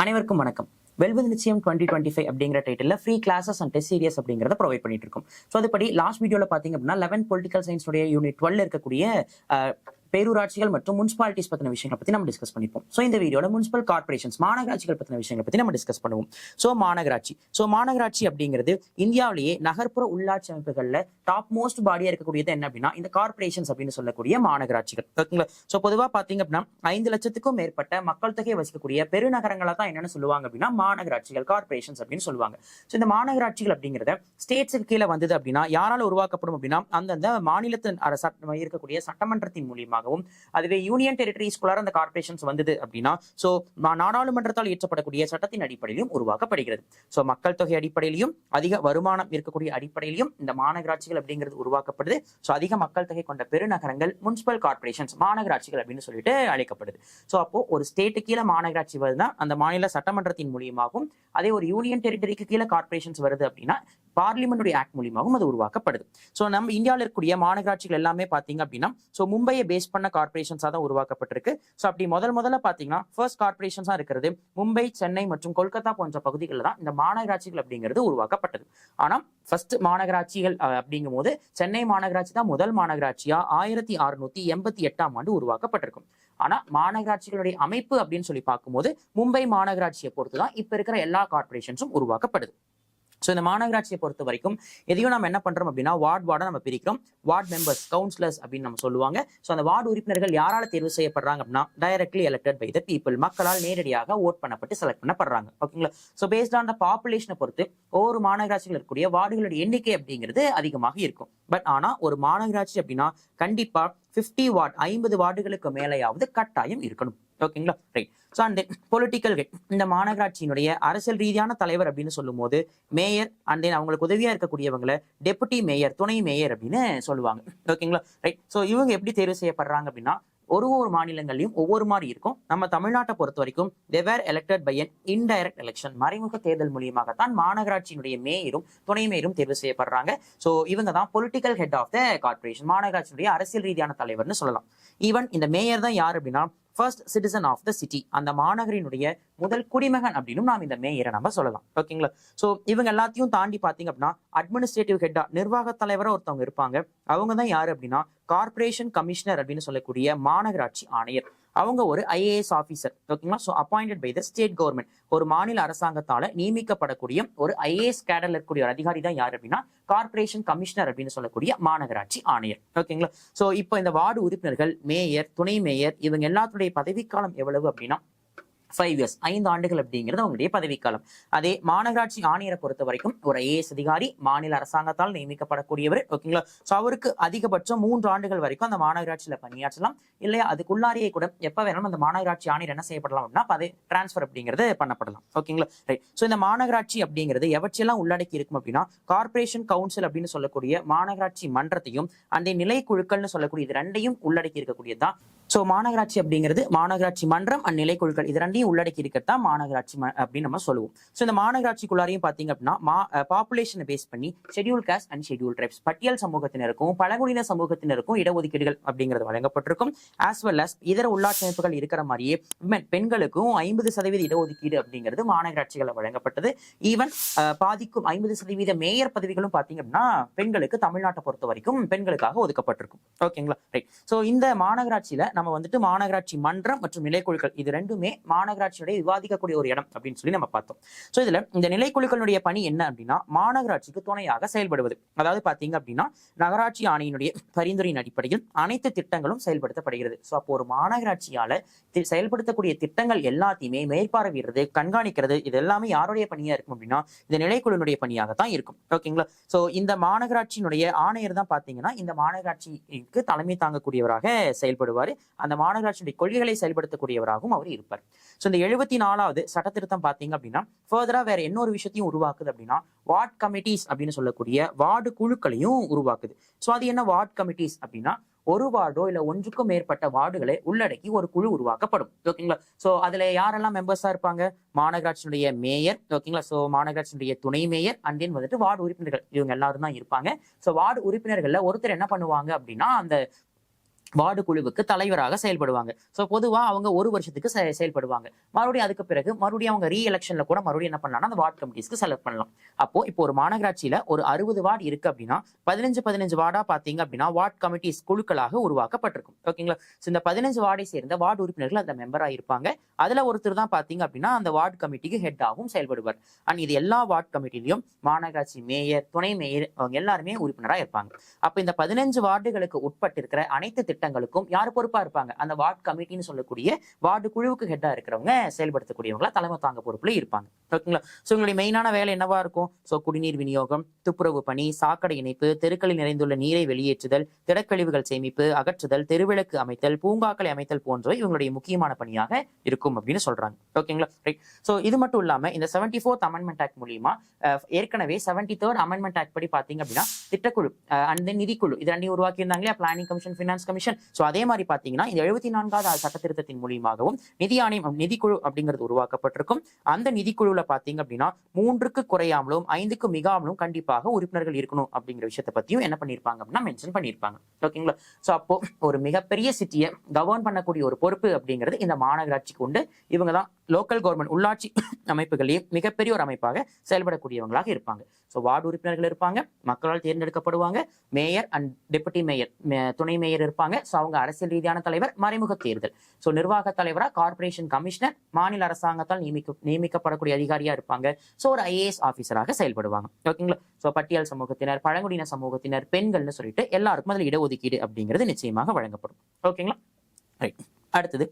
அனைவருக்கும் வணக்கம். வெல்வது நிச்சயம் 2025 அப்படிங்கிற title free classes and test serious அப்படிங்கிறத ப்ரொவைட் பண்ணிட்டு இருக்கும். ஸோ அதுபடி லாஸ்ட் வீடியோவில் பார்த்தீங்க அப்படின்னா 11 பொலிட்டிக்கல் சயின்ஸுடைய யூனிட் 12 இருக்கக்கூடிய பேரூராட்சிகள் மற்றும் முனிசிபாலிட்டிஸ் பத்தின விஷயங்களை பத்தி நம்ம டிஸ்கஸ் பண்ணிப்போம். ஸோ இந்த வீடியோல முனிசிபல் கார்பரேஷன்ஸ் மாநகராட்சிகள் பத்தின விஷயங்களை பத்தி நம்ம டிஸ்கஸ் பண்ணுவோம். மாநகராட்சி அப்படிங்கிறது இந்தியாவிலேயே நகர்ப்புற உள்ளாட்சி அமைப்புகள்ல டாப் மோஸ்ட் பாடியா இருக்கக்கூடியது என்ன அப்படின்னா இந்த கார்பரேஷன்ஸ் அப்படின்னு சொல்லக்கூடிய மாநகராட்சிகள். ஓகேங்களா? ஸோ பொதுவாக பார்த்தீங்க அப்படின்னா 5 லட்சத்துக்கும் மேற்பட்ட மக்கள் தொகையை வசிக்கக்கூடிய பெருநகரங்களை தான் என்னன்னு சொல்லுவாங்க அப்படின்னா மாநகராட்சிகள், கார்பரேஷன்ஸ் அப்படின்னு சொல்லுவாங்க. ஸோ இந்த மாநகராட்சிகள் அப்படிங்கிறத ஸ்டேட்ஸுக்கு கீழே வந்தது அப்படின்னா யாரால உருவாக்கப்படும் அப்படின்னா அந்தந்த மாநிலத்தின் இருக்கக்கூடிய சட்டமன்றத்தின் மூலியமா, அதுவே யூனியன் டெரிட்டரிஸ்குள்ளார அந்த கார்பரேஷன்ஸ் வந்தது அப்படின்னா சோ நாடாளுமன்றத்தால் இயற்றப்படக்கூடிய சட்டத்தின் அடிப்படையிலும் உருவாக்கப்படுகிறது. சோ மக்கள் தொகை அடிப்படையிலும் அதிக வருமானம் இருக்கக்கூடிய அடிப்படையிலும் இந்த மாநகராட்சிகள் அப்படிங்கிறது உருவாக்கப்படுது. சோ அதிக மக்கள் தொகை கொண்ட பெருநகரங்கள் முனிசிபல் கார்பரேஷன்ஸ் மாநகராட்சிகள் அப்படின்னு சொல்லிட்டு அழைக்கப்படுது. சோ அப்போ ஒரு ஸ்டேட்டு கீழே மாநகராட்சி வருதுன்னா அந்த மாநில சட்டமன்றத்தின் மூலியமாகவும், அதே ஒரு யூனியன் டெரிட்டரிக்கு கீழே கார்பரேஷன்ஸ் வருது அப்படின்னா பார்லிமெண்ட் ஆக்ட் மூலியமாகவும் அது உருவாக்கப்படுது. சோ நம்ம இந்தியாவில் இருக்கக்கூடிய மாநகராட்சிகள் எல்லாமே பாத்தீங்க அப்படின்னா சோ மும்பையை பேஸ் பண்ண கார்பரேஷன்ஸா தான் உருவாக்கப்பட்டிருக்கு. சோ அப்படி முதல்ல பாத்தீங்கன்னா ஃபர்ஸ்ட் கார்பரேஷன்ஸா இருக்கிறது மும்பை, சென்னை மற்றும் கொல்கத்தா போன்ற பகுதிகளில் தான் இந்த மாநகராட்சிகள் அப்படிங்கிறது உருவாக்கப்பட்டது. ஆனா ஃபர்ஸ்ட் மாநகராட்சிகள் அப்படிங்கும் போது சென்னை மாநகராட்சி தான் முதல் மாநகராட்சியா 1688ஆம் ஆண்டு உருவாக்கப்பட்டிருக்கும். ஆனா மாநகராட்சிகளுடைய அமைப்பு அப்படின்னு சொல்லி பார்க்கும்போது மும்பை மாநகராட்சியை பொறுத்துதான் இப்ப இருக்கிற எல்லா கார்பரேஷன்ஸும் உருவாக்கப்படுது. ஸோ இந்த மாநகராட்சியை பொறுத்த வரைக்கும் எதையும் நம்ம என்ன பண்றோம் அப்படின்னா வார்டா நம்ம பிரிக்கிறோம். வார்டு மெம்பர்ஸ், கவுன்சிலர்ஸ் அப்படின்னு நம்ம சொல்லுவாங்க. ஸோ அந்த வார்டு உறுப்பினர்கள் யாரால தேர்வு செய்யப்படுறாங்க அப்படின்னா directly elected by the people, மக்களால் நேரடியாக ஓட் பண்ணப்பட்டு செலக்ட் பண்ணப்படுறாங்க. ஓகேங்களா? ஸோ பேஸ்ட் ஆன் த பாப்புலேஷனை பொறுத்து ஒவ்வொரு மாநகராட்சிகள் இருக்கக்கூடிய வார்டுகளுடைய எண்ணிக்கை அப்படிங்கிறது அதிகமாக இருக்கும். பட் ஆனா ஒரு மாநகராட்சி அப்படின்னா கண்டிப்பா 50 வார்டு, 50 வார்டுகளுக்கு மேலேயாவது கட்டாயம் இருக்கணும். ஓகேங்களா? Right. So and then political head, இந்த மாநகராட்சியினுடைய அரசியல் ரீதியான தலைவர் அப்படின்னு சொல்லும் போது மேயர் அண்ட் தென் அவங்களுக்கு உதவியா இருக்கக்கூடியவங்களை டெபுட்டி மேயர், துணை மேயர் அப்படின்னு சொல்லுவாங்க. ஓகேங்களா? ரைட். ஸோ இவங்க எப்படி தேர்வு செய்யப்படுறாங்க அப்படின்னா ஒரு மாநிலங்களையும் ஒவ்வொரு மாதிரி இருக்கும். நம்ம தமிழ்நாட்டை பொறுத்த வரைக்கும் they were elected by an indirect election, மறைமுக தேர்தல் மூலியமாகத்தான் மாநகராட்சியினுடைய மேயரும் துணை மேயரும் தேர்வு செய்யப்படுறாங்க. ஸோ இவங்க தான் political head of the corporation, மாநகராட்சியினுடைய அரசியல் ரீதியான தலைவர்னு சொல்லலாம். ஈவன் இந்த மேயர் தான் யார் அப்படின்னா first citizen of the city, அந்த மாநகரினுடைய முதல் குடிமகன் அப்படின்னு நாம் இந்த மேயரை நம்ம சொல்லலாம். ஓகேங்களா? ஸோ இவங்க எல்லாத்தையும் தாண்டி பாத்தீங்க அப்படின்னா அட்மினிஸ்ட்ரேட்டிவ் ஹெட்டா, நிர்வாக தலைவரா ஒருத்தவங்க இருப்பாங்க. அவங்க தான் யாரு அப்படின்னா கார்பரேஷன் கமிஷனர் அப்படின்னு சொல்லக்கூடிய மாநகராட்சி ஆணையர். அவங்க ஒரு IAS ஆஃபீஸர். ஓகேங்களா? So appointed by the state government, ஒரு மாநில அரசாங்கத்தால நியமிக்கப்படக்கூடிய ஒரு IAS கேடர்ல இருக்கக்கூடிய ஒரு அதிகாரி தான் யார் அப்படின்னா கார்பரேஷன் கமிஷனர் அப்படின்னு சொல்லக்கூடிய மாநகராட்சி ஆணையர். ஓகேங்களா? ஸோ இப்போ இந்த வார்டு உறுப்பினர்கள், மேயர், துணை மேயர் இவங்க எல்லாத்துடைய பதவிக்காலம் எவ்வளவு அப்படின்னா 5 years, 5 ஆண்டுகள் அப்படிங்கிறது அவங்களுடைய பதவிக்காலம். அதே மாநகராட்சி ஆணையரை பொறுத்த வரைக்கும் ஒரு IAS அதிகாரி, மாநில அரசாங்கத்தால் நியமிக்கப்படக்கூடியவர். ஓகேங்களா? ஸோ அவருக்கு அதிகபட்சம் 3 ஆண்டுகள் வரைக்கும் அந்த மாநகராட்சியில பணியாற்றலாம். இல்லையா அதுக்குள்ளாரியே கூட எப்ப வேணாலும் அந்த மாநகராட்சி ஆணையர் என்ன செய்யப்படலாம் அப்படின்னா பதவி டிரான்ஸ்பர் அப்படிங்கிறது பண்ணப்படலாம். ஓகேங்களா? ரைட். ஸோ இந்த மாநகராட்சி அப்படிங்கிறது எவற்றையெல்லாம் உள்ளடக்கி இருக்கும் அப்படின்னா கார்பரேஷன் கவுன்சில் அப்படின்னு சொல்லக்கூடிய மாநகராட்சி மன்றத்தையும் அந்த நிலை குழுக்கள்னு சொல்லக்கூடிய இது ரெண்டையும் உள்ளடக்கி இருக்கக்கூடியதுதான். ஸோ மாநகராட்சி அப்படிங்கிறது மாநகராட்சி மன்றம் அண்ட் நிலைக்குழுக்கள் இது ரெண்டையும் உள்ளடக்கி இருக்கிறதா மாநகராட்சி அப்படின்னு நம்ம சொல்லுவோம். ஸோ இந்த மாநகராட்சிக்குள்ளாரையும் பார்த்தீங்க அப்படின்னா பாப்புலேஷனை பேஸ் பண்ணி schedule cost and schedule tribes, பட்டியல் சமூகத்தினருக்கும் பழங்குடியின சமூகத்தினருக்கும் இடஒதுக்கீடுகள் அப்படிங்கிறது வழங்கப்பட்டிருக்கும். ஆஸ் வெல் அஸ் இதர உள்ளாட்சி அமைப்புகள் இருக்கிற மாதிரியே பெண்களுக்கும் 50% இடஒதுக்கீடு அப்படிங்கிறது மாநகராட்சிகளை வழங்கப்பட்டது. ஈவன் பாதிக்கும் 50% மேயர் பதவிகளும் பார்த்தீங்க அப்படின்னா பெண்களுக்கு தமிழ்நாட்டை பொறுத்த வரைக்கும் பெண்களுக்காக ஒதுக்கப்பட்டிருக்கும். ஓகேங்களா? ரைட். ஸோ இந்த மாநகராட்சியில நம்ம வந்துட்டு மாநகராட்சி மன்றம் மற்றும் நிலைக்குழுக்கள் இது ரெண்டுமே மாநகராட்சியுடைய விவாதிக்கக்கூடிய ஒரு இடம் அப்படின்னு சொல்லி நம்ம பார்த்தோம். சோ இதுல இந்த நிலைக்குழுக்களுடைய பணி என்ன அப்படின்னா மாநகராட்சிக்கு துணையாக செயல்படுவது. அதாவது பாத்தீங்க அப்படின்னா நகராட்சி ஆணையினுடைய பரிந்துரையின் அடிப்படையில் அனைத்து திட்டங்களும் செயல்படுத்தப்படுகிறது. சோ அப்போ ஒரு மாநகராட்சியால செயல்படுத்தக்கூடிய திட்டங்கள் எல்லாத்தையுமே மேற்பார்வையிடுறது, கண்காணிக்கிறது இது எல்லாமே யாருடைய பணியா இருக்கும் அப்படின்னா இந்த நிலைக்குழுனுடைய பணியாகத்தான் இருக்கும். ஓகேங்களா? சோ இந்த மாநகராட்சியினுடைய ஆணையர் தான் பாத்தீங்கன்னா இந்த மாநகராட்சிக்கு தலைமை தாங்கக்கூடியவராக செயல்படுவார். அந்த மாநகராட்சியுடைய கொள்கைகளை செயல்படுத்தக்கூடியவராகவும் அவர் இருப்பார். சோ இந்த 74வது சட்ட திருத்தம் பாத்தீங்க அப்படின்னா ஃபர்தரா வேற இன்னொரு விஷயத்தையும் உருவாக்குது அப்படின்னா வார்டு கமிட்டிஸ் அப்படின்னு சொல்லக்கூடிய வார்டு குழுக்களையும் உருவாக்குது. சோ அது என்ன வார்டு கமிட்டிஸ் அப்படின்னா ஒரு வார்டோ இல்ல ஒன்றுக்கும் மேற்பட்ட வார்டுகளை உள்ளடக்கி ஒரு குழு உருவாக்கப்படும். ஓகேங்களா? சோ அதுல யாரெல்லாம் மெம்பர்ஸா இருப்பாங்க? மாநகராட்சியினுடைய மேயர், ஓகேங்களா? சோ மாநகராட்சியினுடைய துணை மேயர் அண்ட் தென் வந்துட்டு வார்டு உறுப்பினர்கள் இவங்க எல்லாரும் தான் இருப்பாங்க. சோ வார்டு உறுப்பினர்கள்ல ஒருத்தர் என்ன பண்ணுவாங்க அப்படின்னா அந்த வார்டு குழுவுக்கு தலைவராக செயல்படுவாங்க. ஸோ பொதுவா அவங்க ஒரு வருஷத்துக்கு செயல்படுவாங்க. மறுபடியும் அதுக்கு பிறகு மறுபடியும் அவங்க எலெக்ஷன்ல கூட மறுபடியும் என்ன பண்ணலாம்னா அந்த வார்டு கமிட்டிஸ்க்கு செலக்ட் பண்ணலாம். அப்போ இப்போ ஒரு மாநகராட்சியில ஒரு 60 வார்டு இருக்கு அப்படின்னா 15 வார்டா பாத்தீங்க அப்படின்னா வார்டு கமிட்டிஸ் குழுக்களாக உருவாக்கப்பட்டிருக்கும். ஓகேங்களா? இந்த 15 வார்டை சேர்ந்த வார்டு உறுப்பினர்கள் அந்த மெம்பரா இருப்பாங்க. அதுல ஒருத்தர் தான் பாத்தீங்க அப்படின்னா அந்த வார்டு கமிட்டிக்கு ஹெட்டாகவும் செயல்படுவார். அண்ட் இது எல்லா வார்டு கமிட்டிலையும் மாநகராட்சி மேயர், துணை மேயர் அவங்க எல்லாருமே உறுப்பினரா இருப்பாங்க. அப்ப இந்த 15 வார்டுகளுக்கு உட்பட்டு இருக்கிற அனைத்து திட்டங்களுக்கும் யார் பொறுப்பா இருப்பாங்க? அந்த வார்டு கமிட்டின்னு சொல்லக்கூடிய வார்டு குழுவுக்கு ஹெட்டா இருக்கிறவங்க செயல்படுத்தக்கூடியவங்களா தலைமை தாங்க பொறுப்புல இருப்பாங்க. ஓகேங்களா? சோ உங்களுடைய மெயினான வேலை என்னவா இருக்கும்? சோ குடிநீர் விநியோகம், துப்புரவு பணி, சாக்கடை இணைப்பு, தெருக்களில் நிறைந்துள்ள நீரை வெளியேற்றுதல், திடக்கழிவுகள் சேமிப்பு, அகற்றுதல், தெருவிளக்கு அமைத்தல், பூங்காக்களை அமைத்தல் போன்றவை இவங்களுடைய முக்கியமான பணியாக இருக்கும் அப்படின்னு சொல்றாங்க. ஓகேங்களா? ரைட். சோ இது மட்டும் இல்லாம இந்த 74th அமெண்ட்மெண்ட் ஆக்ட் மூலியமா ஏற்கனவே 73rd அமெண்ட்மெண்ட் ஆக்ட் படி பாத்தீங்க அப்படின்னா திட்டக்குழு அண்ட் நிதிக்குழு இது ரெண்டையும் உருவாக்கி இருந்தாங்க இல்லையா? Planning commission, finance commission. So அதே மாதிரி பாத்தீங்கன்னா இந்த 74வது சட்ட திருத்தத்தின் மூலியமாகவும் நிதி ஆணையம், நிதிக்குழு அப்படிங்கிறது உருவாக்கப்பட்டிருக்கும். அந்த நிதிக்குழுல பாத்தீங்க அப்படின்னா 3க்கு குறையாமலும் 5க்கு மிகாமலும் கண்டிப்பாக உறுப்பினர்கள் இருக்கணும் அப்படிங்கிற விஷயத்தை பத்தியும் என்ன பண்ணிருப்பாங்க அப்படின்னா மென்ஷன் பண்ணிருப்பாங்க. ஓகேங்களா? சோ அப்போ ஒரு மிகப்பெரிய சிட்டியை கவர்ன் பண்ணக்கூடிய ஒரு பொறுப்பு அப்படிங்கிறது இந்த மாநகராட்சிக்கு உண்டு. இவங்க தான் லோக்கல் கவர்மெண்ட் உள்ளாட்சி அமைப்புகளையும் மிகப்பெரிய ஒரு அமைப்பாக செயல்படக்கூடியவங்களாக இருப்பாங்க. ஸோ வார்டு உறுப்பினர்கள் இருப்பாங்க, மக்களால் தேர்ந்தெடுக்கப்படுவாங்க. மேயர் அண்ட் டெபுட்டி மேயர், துணை மேயர் இருப்பாங்க. ஸோ அவங்க அரசியல் ரீதியான தலைவர், மறைமுக தேர்தல். ஸோ நிர்வாக தலைவரா கார்பரேஷன் கமிஷனர், மாநில அரசாங்கத்தால் நியமிக்கப்படக்கூடிய அதிகாரியா இருப்பாங்க. ஸோ ஒரு IAS ஆபீசராக செயல்படுவாங்க. ஓகேங்களா? ஸோ பட்டியல் சமூகத்தினர், பழங்குடியின சமூகத்தினர், பெண்கள்னு சொல்லிட்டு எல்லாருக்கும் அதில் இடஒதுக்கீடு அப்படிங்கிறது நிச்சயமாக வழங்கப்படும். ஓகேங்களா? ரைட். அடுத்தது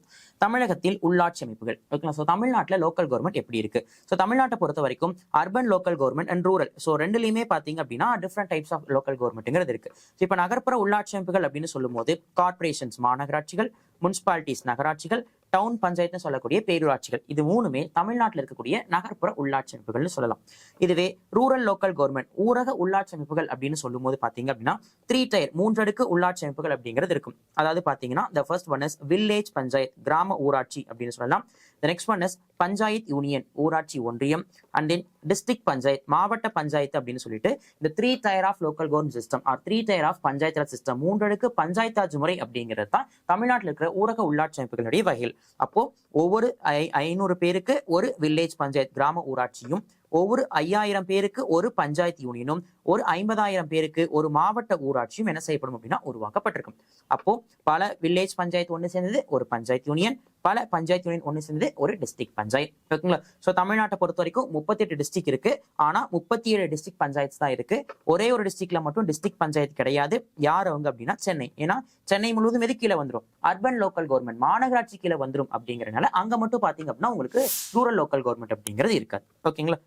தமிழகத்தில் உள்ளாட்சி அமைப்புகள். ஓகேங்களா? ஸோ தமிழ்நாட்டில் லோக்கல் கவர்மெண்ட் எப்படி இருக்கு? ஸோ தமிழ்நாட்டை பொறுத்த வரைக்கும் urban local government and rural, so ரெண்டுலையுமே பார்த்தீங்க அப்படின்னா டிஃப்ரெண்ட் டைப்ஸ் ஆஃப் லோக்கல் கவர்மெண்ட்ங்கிறது இருக்கு. ஸோ இப்போ நகர்ப்புற உள்ளாட்சி அமைப்புகள் அப்படின்னு சொல்லும் போது கார்பரேஷன்ஸ் மாநகராட்சிகள், முனிசிபாலிட்டிஸ் நகராட்சிகள், டவுன் பஞ்சாயத்து சொல்லக்கூடிய பேரூராட்சிகள், இது மூணுமே தமிழ்நாட்டில் இருக்கக்கூடிய நகர்ப்புற உள்ளாட்சி அமைப்புகள்னு சொல்லலாம். இதுவே ரூரல் லோக்கல் கவர்மெண்ட் ஊரக உள்ளாட்சி அமைப்புகள் அப்படின்னு சொல்லும் போது பாத்தீங்க அப்படின்னா 3 tier 3 அடுக்கு உள்ளாட்சி அமைப்புகள் அப்படிங்கிறது இருக்கும். அதாவது பாத்தீங்கன்னா the first one is village panchayat, கிராம ஊராட்சி அப்படின்னு சொல்லலாம். The next one is panchayat union, ஊராட்சி ஒன்றியம். அண்ட் தென் டிஸ்ட்ரிக்ட் பஞ்சாயத், மாவட்ட பஞ்சாயத்து அப்படின்னு சொல்லிட்டு இந்த 3 tier of local government system are 3 tier of panchayat raj system, 3 அடுக்கு பஞ்சாயத்தாஜ் முறை அப்படிங்கிறது தான் தமிழ்நாட்டில் இருக்கிற ஊரக உள்ளாட்சி அமைப்புகளுடைய வகைகள். அப்போ ஒவ்வொரு 500 பேருக்கு ஒரு வில்லேஜ் பஞ்சாயத் கிராம ஊராட்சியும், ஒவ்வொரு 5000 பேருக்கு ஒரு பஞ்சாயத்து யூனியனும், ஒரு 50,000 பேருக்கு ஒரு மாவட்ட ஊராட்சியும் என்ன செய்யப்படும் அப்படின்னா உருவாக்கப்பட்டிருக்கும். அப்போ பல வில்லேஜ் பஞ்சாயத்து ஒன்று சேர்ந்தது ஒரு பஞ்சாயத்து யூனியன், பல பஞ்சாயத்து யூனியன் ஒன்று சேர்ந்தது ஒரு டிஸ்ட்ரிக்ட் பஞ்சாயத். ஓகேங்களா? ஸோ தமிழ்நாட்டை பொறுத்த வரைக்கும் 38 டிஸ்ட்ரிக்ட் இருக்கு. ஆனா 37 டிஸ்ட்ரிக்ட் பஞ்சாயத்து தான் இருக்கு. ஒரே ஒரு டிஸ்ட்ரிக்ட்ல மட்டும் டிஸ்ட்ரிக்ட் பஞ்சாயத்து கிடையாது. யார் அவங்க அப்படின்னா சென்னை. ஏன்னா சென்னை முழுவதும் எது கீழே வந்துடும்? அர்பன் லோக்கல் கவர்மெண்ட், மாநகராட்சி கீழே வந்துடும் அப்படிங்கிறனால அங்க மட்டும் பாத்தீங்க அப்படின்னா உங்களுக்கு ரூரல் லோக்கல் கவர்மெண்ட் அப்படிங்கிறது இருக்காது. ஓகேங்களா?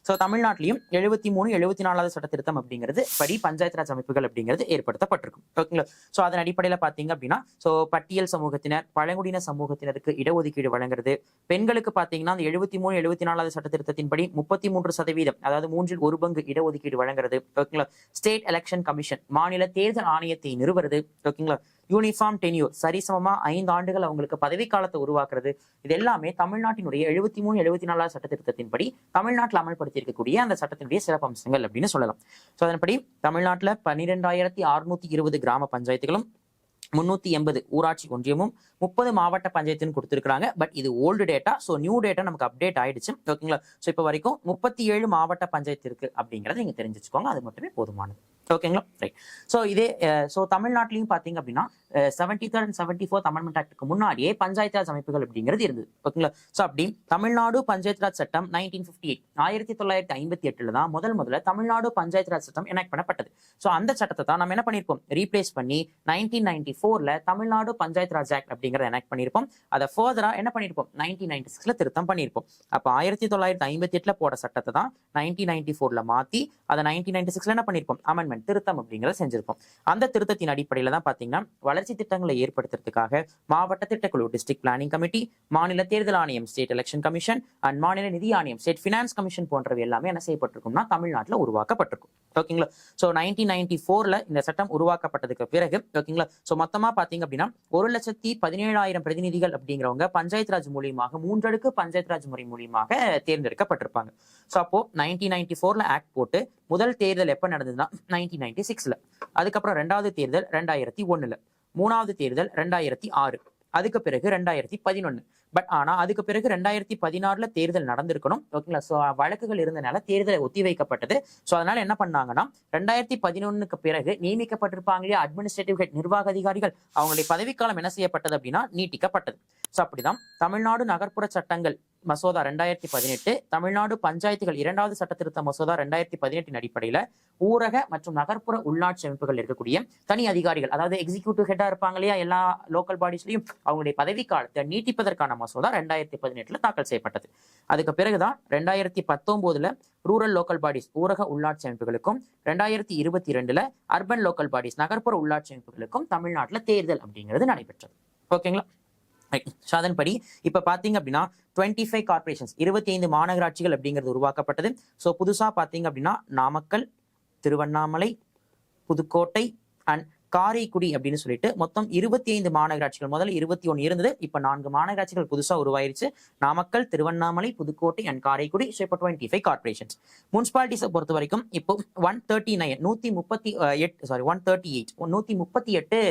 ஸோ தமிழ்நாட்டிலையும் 73, 74வது சட்ட திருத்தம் அப்படிங்கிறது படி பஞ்சாயத்து ராஜ் அமைப்புகள் அப்படிங்கிறது ஏற்படுத்தப்பட்டிருக்கும். ஓகேங்களா? ஸோ அதன் அடிப்படையில் பாத்தீங்க அப்படின்னா ஸோ பட்டியல் சமூகத்தினர், பழங்குடியின சமூகத்தினருக்கு இடஒதுக்கீடு வழங்குறது. பெண்களுக்கு பாத்தீங்கன்னா அந்த 73, 74வது சட்ட திருத்தத்தின்படி 33%, அதாவது 1/3 பங்கு இடஒதுக்கீடு வழங்குறது. ஓகேங்களா? ஸ்டேட் எலெக்ஷன் கமிஷன், மாநில தேர்தல் ஆணையத்தை நிறுவுறது. ஓகேங்களா? யூனிஃபார்ம் டென்யூர், சரிசமமா 5 ஆண்டுகள் அவங்களுக்கு பதவி காலத்தை உருவாக்குறது. இது எல்லாமே தமிழ்நாட்டினுடைய 73, 74வது சட்ட திருத்தத்தின்படி தமிழ்நாட்டில் அமல்படுத்தி இருக்கக்கூடிய அந்த சட்டத்தினுடைய சிறப்பம்சங்கள் அப்படின்னு சொல்லலாம். ஸோ அதன்படி தமிழ்நாட்டில் 12,620 கிராம பஞ்சாயத்துகளும், 380 ஊராட்சி ஒன்றியமும், 30 மாவட்ட பஞ்சாயத்துன்னு கொடுத்துருக்காங்க. பட் இது old data. So new data நமக்கு அப்டேட் ஆயிடுச்சு. ஓகேங்களா? ஸோ இப்போ வரைக்கும் 37 மாவட்ட பஞ்சாயத்து இருக்கு அப்படிங்கிறத நீங்க தெரிஞ்சு வச்சுக்கோங்க. அது மட்டுமே போதுமானது. ஓகேங்களா? ரைட். ஸோ இதே ஸோ தமிழ்நாட்டிலையும் பாத்தீங்க அப்படின்னா 73rd and 74th அமெண்ட்மெண்ட் ஆக்டுக்கு முன்னாடியே பஞ்சாயத்து ராஜ் அமைப்புகள் அப்படிங்கிறது இருந்தது. ஓகேங்களா? ஸோ அப்படி தமிழ்நாடு பஞ்சாயத்து ராஜ் சட்டம் 1958, 1958 தான் முதல்ல தமிழ்நாடு பஞ்சாயத்து ராஜ் சட்டம் எனாக்ட் பண்ணப்பட்டது. ஸோ அந்த சட்டத்தை தான் நம்ம என்ன பண்ணிருப்போம்? ரீப்ளேஸ் பண்ணி 1994ல தமிழ்நாடு பஞ்சாயத்து ராஜ் ஆக்ட் அப்படிங்கிறத எனாக்ட் பண்ணிருப்போம். அதை ஃபர்தரா என்ன பண்ணிருப்போம்? 1996ல திருத்தம் பண்ணிருப்போம். அப்ப 1958ல போட சட்டத்தை தான் 1994ல மாத்தி அதை 1996ல என்ன பண்ணிருப்போம்? அமெண்ட்மெண்ட் திருத்தம் அப்படிங்கிறத செஞ்சிருப்போம். அந்த திருத்தத்தின் அடிப்படையில தான் பாத்தீங்கன்னா வளர்ச்சி திட்டங்களை ஏற்படுத்துறதுக்காக மாவட்ட திட்டக்குழு, டிஸ்ட்ரிக்ட் பிளானிங் கமிட்டி, மாநில தேர்தல் ஆணையம், ஸ்டேட் எலெக்ஷன் கமிஷன் அண்ட் மாநில நிதி ஆணையம், ஸ்டேட் பினான்ஸ் கமிஷன் போன்றவை எல்லாமே என்ன செய்யப்பட்டிருக்கும்னா தமிழ்நாட்டில் உருவாக்கப்பட்டிருக்கும். ஓகேங்களா? ஸோ 1994ல இந்த சட்டம் உருவாக்கப்பட்டதுக்கு பிறகு ஓகேங்களா ஸோ மொத்தமா பாத்தீங்க அப்படின்னா 1,17,000 பிரதிநிதிகள் அப்படிங்கிறவங்க பஞ்சாயத்து ராஜ் மூலியமாக 3 அடுக்கு பஞ்சாயத்து ராஜ் முறை மூலியமாக தேர்ந்தெடுக்கப்பட்டிருப்பாங்க. ஸோ அப்போ 1994ல ஆக்ட் போட்டு முதல் தேர்தல் எப்ப நடந்ததுன்னா 1996ல. அதுக்கப்புறம் 2வது தேர்தல் 2001ல, மூணாவது தேர்தல் 2006, அதுக்கு பிறகு 2011. பட் ஆனா அதுக்கு பிறகு 2016 தேர்தல் நடந்திருக்கணும். ஓகேங்களா? ஸோ வழக்குகள் இருந்தனால தேர்தல் ஒத்தி வைக்கப்பட்டது. ஸோ அதனால என்ன பண்ணாங்கன்னா 2011க்கு பிறகு நியமிக்கப்பட்டிருப்பாங்க இல்லையா அட்மினிஸ்ட்ரேட்டிவ் ஹெட், நிர்வாக அதிகாரிகள், அவங்களுடைய பதவிக்காலம் என்ன செய்யப்பட்டது அப்படின்னா நீட்டிக்கப்பட்டது. ஸோ அப்படிதான் தமிழ்நாடு நகர்ப்புற சட்டங்கள் மசோதா 2018, தமிழ்நாடு பஞ்சாயத்துகள் 2வது சட்ட திருத்த மசோதா 2018 அடிப்படையில ஊரக மற்றும் நகர்ப்புற உள்ளாட்சி அமைப்புகள் இருக்கக்கூடிய தனி அதிகாரிகள், அதாவது எக்ஸிக்யூட்டிவ் ஹெட்டா இருப்பாங்க இல்லையா எல்லா லோக்கல் பாடிஸ்லயும், அவங்களுடைய பதவி காலத்தை நீட்டிப்பதற்கான மசோதா 2018 தாக்கல் செய்யப்பட்டது. அதுக்கு பிறகுதான் 2019 ரூரல் லோக்கல் பாடிஸ் ஊரக உள்ளாட்சி அமைப்புகளுக்கும், 2022 அர்பன் லோக்கல் பாடிஸ் நகர்ப்புற உள்ளாட்சி அமைப்புகளுக்கும் தமிழ்நாட்டில் தேர்தல் அப்படிங்கிறது நடைபெற்றது. ஓகேங்களா? ஸோ அதன்படி இப்ப பாத்தீங்க அப்படின்னா 25 கார்பரேஷன்ஸ், 25 மாநகராட்சிகள் அப்படிங்கிறது உருவாக்கப்பட்டது. ஸோ புதுசா பாத்தீங்க அப்படின்னா நாமக்கல், திருவண்ணாமலை, புதுக்கோட்டை அண்ட் காரைக்குடி அப்படின்னு சொல்லிட்டு மொத்தம் 25 மாநகராட்சிகள். முதல்ல 21 இருந்தது, இப்ப 4 மாநகராட்சிகள் புதுசா உருவாயிருச்சு. நாமக்கல், திருவண்ணாமலை, புதுக்கோட்டை அண்ட் காரைக்குடி. ஸோ இப்போ 25 கார்பரேஷன்ஸ். முனிசிபாலிட்டிஸை பொறுத்த வரைக்கும் இப்போ 138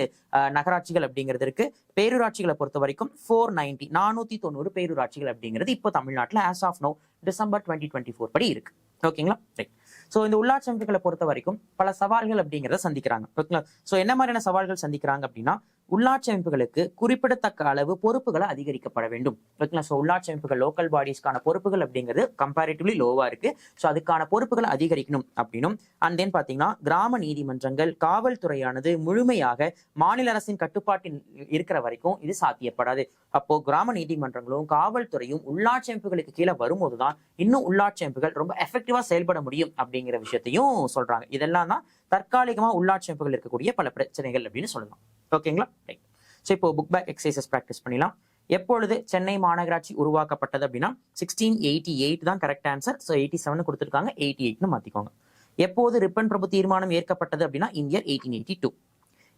நகராட்சிகள் அப்படிங்கிறது இருக்கு. பேரூராட்சிகளை பொறுத்த வரைக்கும் 490 பேரூராட்சிகள் அப்படிங்கிறது இப்போ தமிழ்நாட்டில் ஆஸ் ஆஃப் நோ டிசம்பர் 2024 படி இருக்கு. ஓகேங்களா? ரைட். ஸோ இந்த உள்ளாட்சி அமைப்புகளை பொறுத்த வரைக்கும் பல சவால்கள் அப்படிங்கிறத சந்திக்கிறாங்க. ஓகேங்களா? ஸோ என்ன மாதிரியான சவால்கள் சந்திக்கிறாங்க அப்படின்னா, உள்ளாட்சி அமைப்புகளுக்கு குறிப்பிடத்தக்க அளவு பொறுப்புகளை அதிகரிக்கப்பட வேண்டும். ஓகேங்களா? ஸோ உள்ளாட்சி அமைப்புகள் லோக்கல் பாடிஸ்க்கான பொறுப்புகள் அப்படிங்கிறது கம்பேரிட்டிவ்லி லோவா இருக்கு. ஸோ அதுக்கான பொறுப்புகளை அதிகரிக்கணும் அப்படின்னும், அண்ட் தென் பாத்தீங்கன்னா கிராம நீதிமன்றங்கள், காவல்துறையானது முழுமையாக மாநில அரசின் கட்டுப்பாட்டில் இருக்கிற வரைக்கும் இது சாத்தியப்படாது. அப்போ கிராம நீதிமன்றங்களும் காவல்துறையும் உள்ளாட்சி அமைப்புகளுக்கு கீழே வரும்போதுதான் இன்னும் உள்ளாட்சி அமைப்புகள் ரொம்ப எஃபெக்டிவா செயல்பட முடியும் அப்படிங்கிற விஷயத்தையும் சொல்றாங்க. இதெல்லாம் தான் தற்காலிகமா உள்ளாட்சி அமைப்புகள் இருக்கக்கூடிய பல பிரச்சனைகள் அப்படின்னு சொல்லலாம். ஓகேங்களா? ஸோ இப்போ புக் பேக் எக்ஸசைசஸ் ப்ராக்டிஸ் பண்ணிடலாம். எப்பொழுது சென்னை மாநகராட்சி உருவாக்கப்பட்டது அப்படின்னா 1688 தான் கரெக்ட் ஆன்சர். ஸோ 87 கொடுத்துருக்காங்க, 88னு மாத்திக்கோங்க. எப்போது ரிப்பன் பிரபு தீர்மானம் ஏற்கப்பட்டது அப்படின்னா இந்தியர் 1882.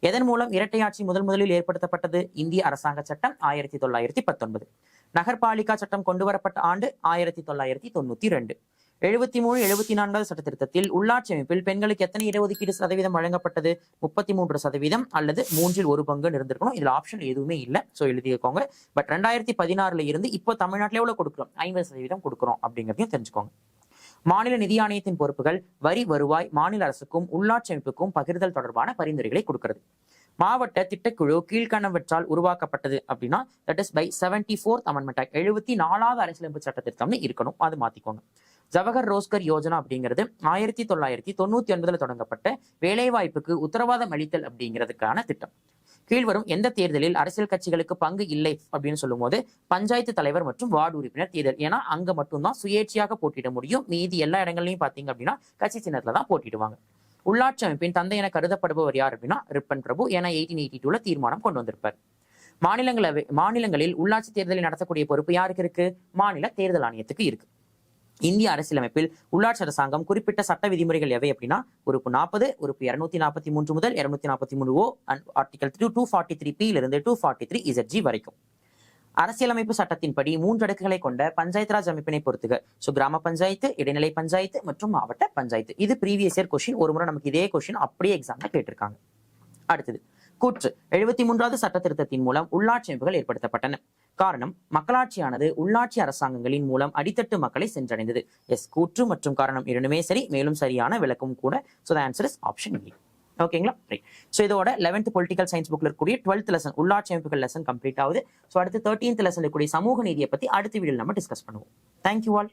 எதன் மூலம் இரட்டையாட்சி முதலில் ஏற்படுத்தப்பட்டது? இந்திய அரசாங்க சட்டம் 1919. நகர்பாலிகா சட்டம் கொண்டு வரப்பட்ட ஆண்டு 1992. 73, 74வது சட்ட திருத்தத்தில் உள்ளாட்சி அமைப்பில் பெண்களுக்கு எத்தனை இடஒதுக்கீடு சதவீதம் வழங்கப்பட்டது? 33% அல்லது 1/3 இருந்திருக்கணும். இதுல ஆப்ஷன் எதுவுமே இல்லை, ஸோ எழுதிக்கோங்க. பட் 2016 இருந்து இப்போ தமிழ்நாட்டில் எவ்வளவு கொடுக்குறோம்? 50% கொடுக்குறோம் அப்படிங்கிறதையும் தெரிஞ்சுக்கோங்க. மாநில நிதி ஆணையத்தின் பொறுப்புகள் வரி வருவாய், மாநில அரசுக்கும் உள்ளாட்சி அமைப்புக்கும் பகிர்தல் தொடர்பான பரிந்துரைகளை கொடுக்கிறது. மாவட்ட திட்டக்குழு கீழ்கணவற்றால் உருவாக்கப்பட்டது அப்படின்னா that is by 74th amendment act, 74வது அரசியலமைப்பு சட்ட திருத்தம்னு இருக்கணும், அது மாத்திக்கோங்க. ஜவஹர் ரோஸ்கர் யோஜனா அப்படிங்கிறது 1999 தொடங்கப்பட்ட வேலைவாய்ப்புக்கு உத்தரவாதம் அளித்தல் அப்படிங்கிறதுக்கான திட்டம். கீழ்வரும் எந்த தேர்தலில் அரசியல் கட்சிகளுக்கு பங்கு இல்லை அப்படின்னு சொல்லும் போது பஞ்சாயத்து தலைவர் மற்றும் வார்டு உறுப்பினர் தேர்தல். ஏன்னா அங்க மட்டும்தான் சுயேட்சையாக போட்டியிட முடியும், மீதி எல்லா இடங்கள்லையும் பாத்தீங்க அப்படின்னா கட்சி சின்னத்துல தான் போட்டிடுவாங்க. உள்ளாட்சி அமைப்பின் தந்தை என கருதப்படுபவர் யார் அப்படின்னா ரிப்பன் பிரபு. ஏன்னா 1882 தீர்மானம் கொண்டு வந்திருப்பார். மாநிலங்களில் உள்ளாட்சி தேர்தலை நடத்தக்கூடிய பொறுப்பு யாருக்கு இருக்கு? மாநில தேர்தல் ஆணையத்துக்கு இருக்கு. இந்திய அரசியலமைப்பில் உள்ளாட்சி அரசாங்கம் குறிப்பிட்ட சட்ட விதிமுறைகள் எவை அப்படின்னா உறுப்பு 40, உறுப்பு 243 முதல் 243O அண்ட் ஆர்டிகல் 243P இருந்து 243ZG வரைக்கும். அரசியலமைப்பு சட்டத்தின்படி 3 அடுக்குகளை கொண்ட பஞ்சாயத்து ராஜ் அமைப்பினை பொறுத்துக. ஸோ கிராம பஞ்சாயத்து, இடைநிலை பஞ்சாயத்து மற்றும் மாவட்ட பஞ்சாயத்து. இது ப்ரீவியஸ் இயர் கொஸ்டின். ஒரு முறை நமக்கு இதே கொஸ்டின் அப்படியே எக்ஸாம்ல கேட்டிருக்காங்க. அடுத்தது கூற்று. 73வது சட்ட திருத்தத்தின் மூலம் உள்ளாட்சி அமைப்புகள் ஏற்படுத்தப்பட்டன. காரணம், மக்களாட்சியானது உள்ளாட்சி அரசாங்கங்களின் மூலம் அடித்தட்டு மக்களை சென்றடைந்தது. எஸ், கூற்று மற்றும் காரணம் இரண்டுமே சரி, மேலும் சரியான விளக்கம் கூட. So the answer is option A. ஓகேங்களா? ரைட். ஸோ இதோட 11th பொலிட்டிக்கல் சயின்ஸ் புக்ல இருக்கக்கூடிய 12th லெசன் உள்ளாட்சி அமைப்புகள் லெசன் கம்ப்ளீட் ஆகுது. ஸோ அடுத்து 13th லெசன் இருக்கக்கூடிய சமூக நீதியை பத்தி அடுத்த வீடியோல நம்ம டிஸ்கஸ் பண்ணுவோம். Thank you all.